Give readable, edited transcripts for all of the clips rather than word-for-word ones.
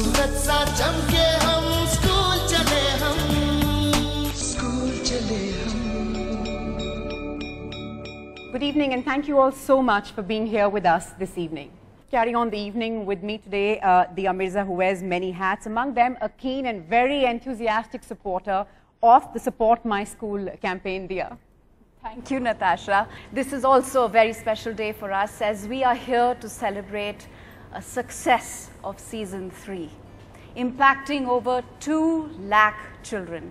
सूरज सा चमके हम स्कूल चले हम Good evening and thank you all so much for being here with us this evening. Carrying on the evening with me today, the Amirza who wears many hats, among them a keen and very enthusiastic supporter of the Support My School campaign, Dia. Thank you, Natasha. This is also a very special day for us as we are here to celebrate a success of season 3, impacting over 2 lakh children.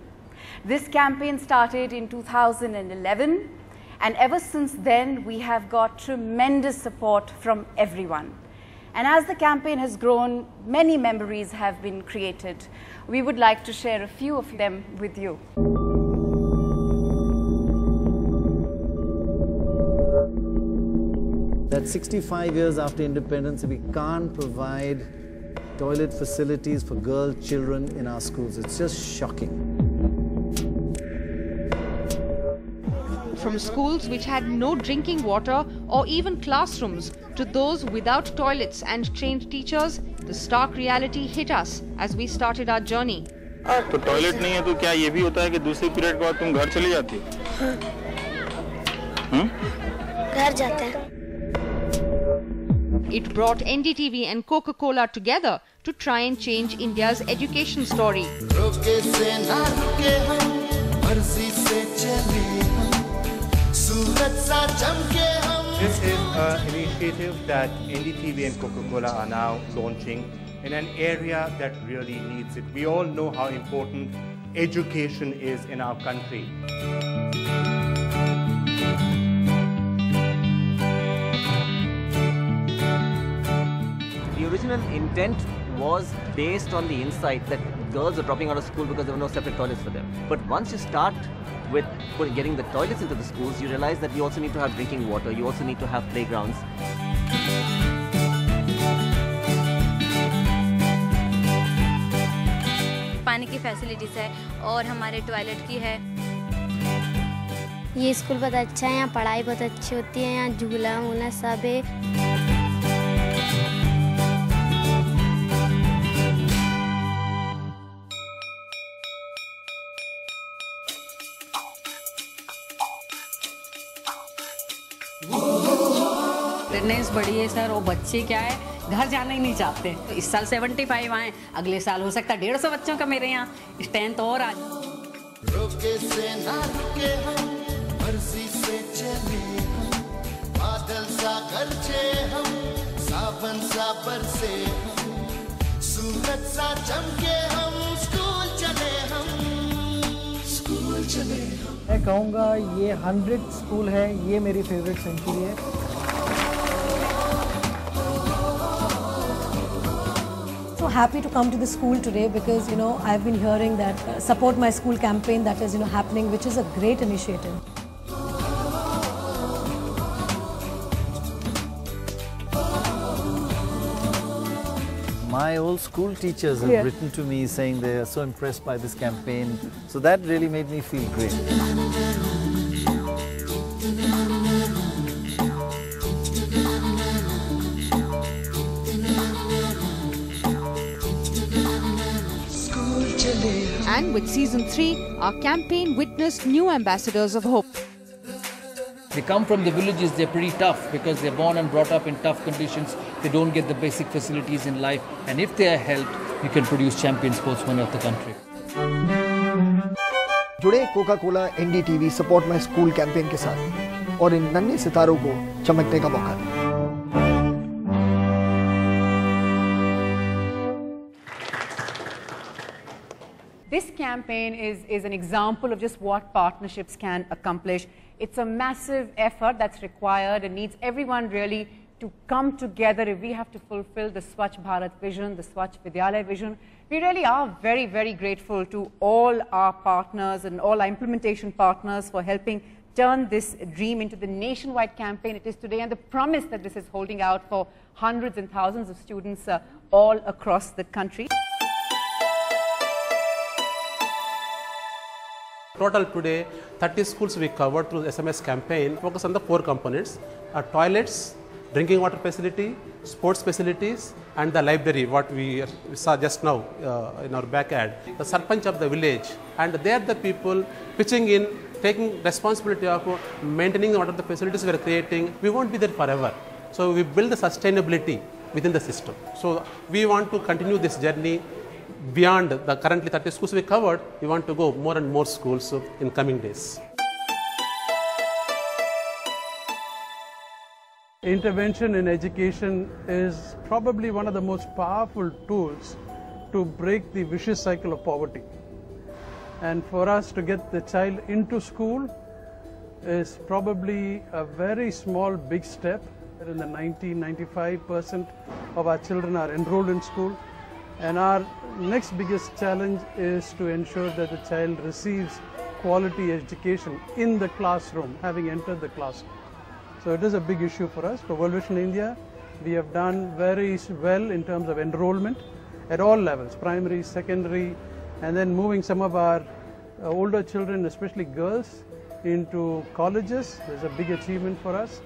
This campaign started in 2011, and ever since then we have got tremendous support from everyone. And as the campaign has grown, many memories have been created. We would like to share a few of them with you. That 65 years after independence, we can't provide toilet facilities for girl children in our schools. It's just shocking. From schools which had no drinking water or even classrooms to those without toilets and trained teachers, the stark reality hit us as we started our journey. तो toilet नहीं है तो क्या ये भी होता है कि दूसरे पीरियड के बाद तुम घर चली जाती हो? घर जाते हैं. It brought NDTV and Coca-Cola together to try and change India's education story. This is an initiative that NDTV and Coca-Cola are now launching in an area that really needs it. We all know how important education is in our country. The original intent was based on the insight that girls are dropping out of school because there were no separate toilets for them. But once you start with getting the toilets into the schools, you realize that you also need to have drinking water, you also need to have playgrounds. पानी की facilities है और हमारे toilet की है. ये school बहुत अच्छा है, यहाँ पढ़ाई बहुत अच्छी होती है, यहाँ झूला वूला सब है. अटेंडेंस बढ़ी है सर, और बच्चे क्या है घर जाना ही नहीं चाहते. इस साल 75 आए, अगले साल हो सकता है 150 बच्चों का मेरे यहाँ स्ट्रेंथ और आ. रोके से ना रुके हम, मर्जी से चले हम, बादल सा गरजे हम, सावन सा बरसे हम, सूरज सा चमके हम, स्कूल चले हम. मैं कहूँगा ये 100 स्कूल है, ये मेरी फेवरेट सेंचुरी है. So happy to come to the school today because I've been hearing that Support My School campaign that is happening, which is a great initiative. My old school teachers have written to me saying they are so impressed by this campaign. So that really made me feel great. And with season 3, our campaign witnessed new ambassadors of hope. They come from the villages, they're pretty tough because they're born and brought up in tough conditions. They don't get the basic facilities in life. And if they are helped, you can produce champion sportsmen of the country. जुड़े Coca Cola NDTV support my school campaign के साथ और इन नन्हे सितारों को चमकने का मौका दें. This campaign is an example of just what partnerships can accomplish. It's a massive effort that's required and needs everyone really to come together if we have to fulfill the Swachh Bharat vision, the Swachh Vidyalaya vision. We really are very, very grateful to all our partners and all our implementation partners for helping turn this dream into the nationwide campaign it is today, and the promise that this is holding out for hundreds and thousands of students all across the country. Total today, 30 schools we covered through the SMS campaign, focus on the 4 components: toilets, drinking water facility, sports facilities and the library, what we saw just now in our back ad. The Sarpanch of the village, and they are the people pitching in, taking responsibility of maintaining what are the facilities we are creating. We won't be there forever. So we build the sustainability within the system. So we want to continue this journey beyond the currently 30 schools we covered. We want to go more and more schools in coming days. Intervention in education is probably one of the most powerful tools to break the vicious cycle of poverty. And for us to get the child into school is probably a very small, big step. In the 95% of our children are enrolled in school. And our next biggest challenge is to ensure that the child receives quality education in the classroom, having entered the classroom. So it is a big issue for us. For World Vision India, we have done very well in terms of enrollment at all levels, primary, secondary, and then moving some of our older children, especially girls, into colleges. Is a big achievement for us.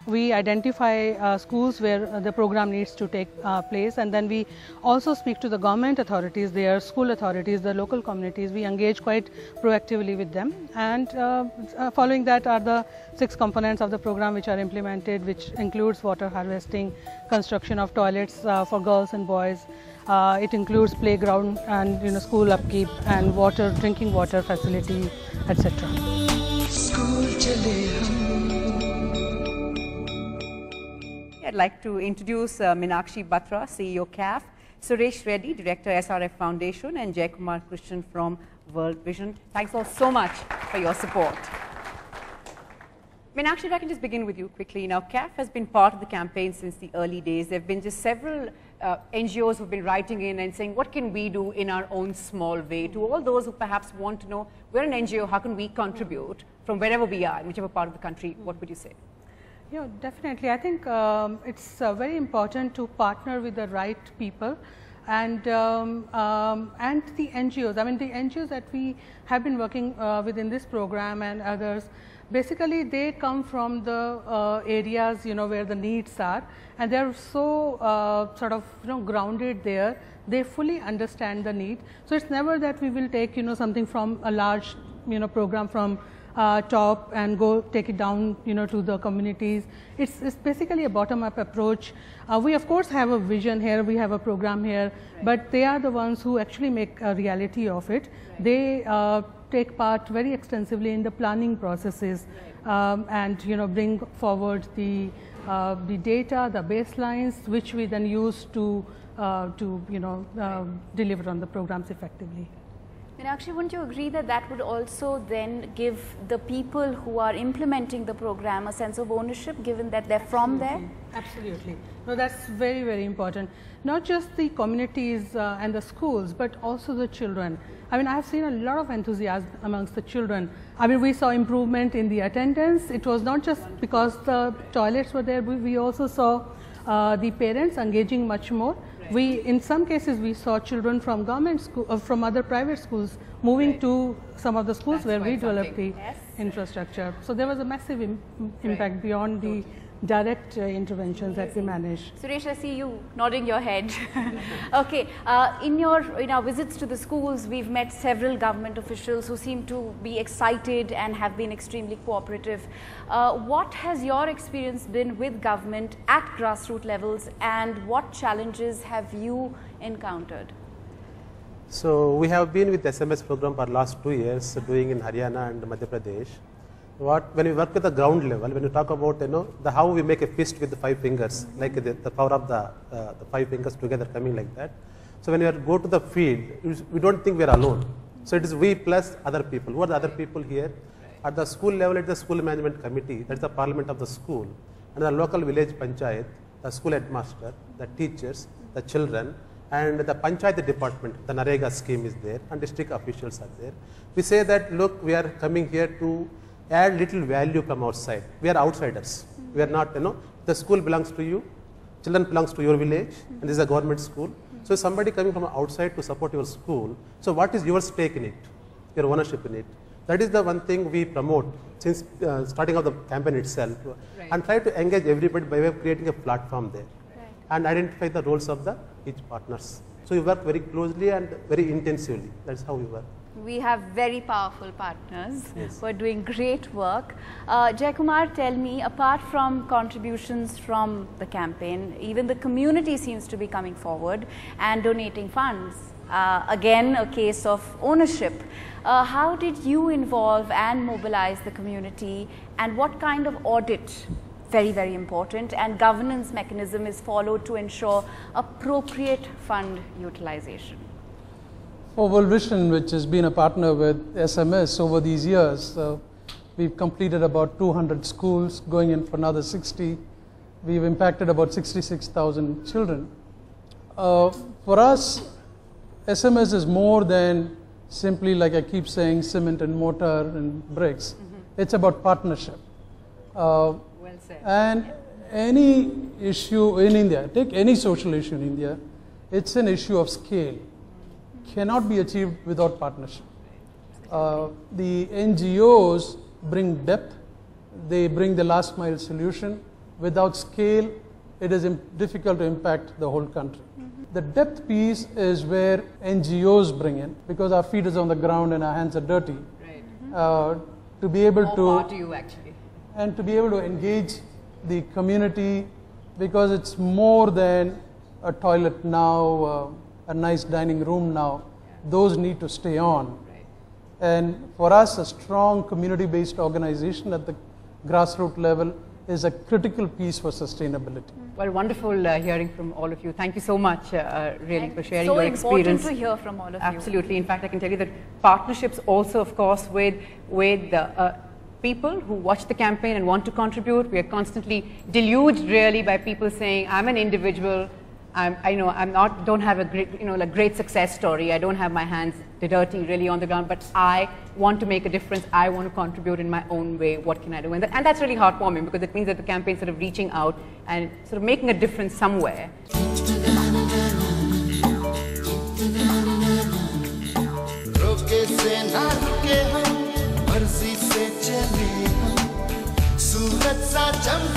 We identify schools where the program needs to take place, and then we also speak to the government authorities, their school authorities, the local communities. We engage quite proactively with them, and following that are the 6 components of the program which are implemented, which includes water harvesting, construction of toilets for girls and boys. It includes playground and school upkeep and water, drinking water facility, etc. I'd like to introduce Meenakshi Batra, CEO CAF, Suresh Reddy, Director SRF Foundation, and Jaykumar Krishnan from World Vision. Thanks all so much for your support. Meenakshi, if I can just begin with you quickly. Now, CAF has been part of the campaign since the early days. There have been just several NGOs who have been writing in and saying, what can we do in our own small way? To all those who perhaps want to know, we're an NGO, how can we contribute from wherever we are, in whichever part of the country, what would you say? Yeah, definitely. I think it's very important to partner with the right people and the NGOs. I mean, the NGOs that we have been working within this program and others, basically they come from the areas where the needs are, and they're so sort of grounded there. They fully understand the need. So it's never that we will take something from a large program from top and go take it down to the communities. It's basically a bottom-up approach. We of course have a vision here, we have a program here, but they are the ones who actually make a reality of it. They take part very extensively in the planning processes and bring forward the data, the baselines, which we then use to deliver on the programs effectively. Meenakshi, wouldn't you agree that that would also then give the people who are implementing the program a sense of ownership, given that they're from there? Absolutely. No, that's very, very important. Not just the communities and the schools, but also the children. I mean, I have seen a lot of enthusiasm amongst the children. I mean, we saw improvement in the attendance. It was not just because the toilets were there, we also saw the parents engaging much more. In some cases, we saw children from government school, from other private schools moving to some of the schools where we developed the infrastructure. So there was a massive impact beyond the direct interventions that we manage. Suresh, I see you nodding your head. Okay, in our visits to the schools, we've met several government officials who seem to be excited and have been extremely cooperative. What has your experience been with government at grassroots levels, and what challenges have you encountered? So we have been with the SMS program for last 2 years, doing in Haryana and Madhya Pradesh. When we work at the ground level, when you talk about how we make a fist with the 5 fingers, like the power of the 5 fingers together coming like that. So when you go to the field, we don't think we are alone. So it is we plus other people. Who are the other people here? At the school level, it's the school management committee, that's the parliament of the school, and the local village panchayat, the school headmaster, the teachers, the children, and the panchayat department, the Narega scheme is there, and district officials are there. We say that, look, we are coming here to add little value from outside. We are outsiders. We are not, the school belongs to you, children belongs to your village, and this is a government school. So somebody coming from outside to support your school, so what is your stake in it, your ownership in it? That is the one thing we promote since starting of the campaign itself, and try to engage everybody by way of creating a platform there, and identify the roles of the each partners. So we work very closely and very intensively. That's how we work. We have very powerful partners who are doing great work. Jaikumar, tell me, apart from contributions from the campaign, even the community seems to be coming forward and donating funds. Again, a case of ownership. How did you involve and mobilize the community, and what kind of audit, very, very important, and governance mechanism is followed to ensure appropriate fund utilization? World Vision, which has been a partner with SMS over these years, we've completed about 200 schools, going in for another 60. We've impacted about 66,000 children. For us, SMS is more than simply, like I keep saying, cement and mortar and bricks. It's about partnership. Well said. And any issue in India, take any social issue in India, it's an issue of scale. Cannot be achieved without partnership. The NGOs bring depth, they bring the last mile solution. Without scale, it is difficult to impact the whole country. The depth piece is where NGOs bring in, because our feet is on the ground and our hands are dirty. To be able to, you actually, and to be able to engage the community, because it's more than a toilet now, a nice dining room now. Those need to stay on. And for us, a strong community-based organization at the grassroots level is a critical piece for sustainability. Well, wonderful hearing from all of you. Thank you so much, really, for sharing your experience. So important to hear from all of you. Absolutely. In fact, I can tell you that partnerships also, of course, with people who watch the campaign and want to contribute. We are constantly deluged, really, by people saying, I'm an individual. don't have a great, great success story. I don't have my hands dirty really on the ground, but I want to make a difference. I want to contribute in my own way. What can I do? And that's really heartwarming, because it means that the campaign is sort of reaching out and sort of making a difference somewhere. रोके से ना रुके हम, मर्जी से चले हम, सूरज सा चमके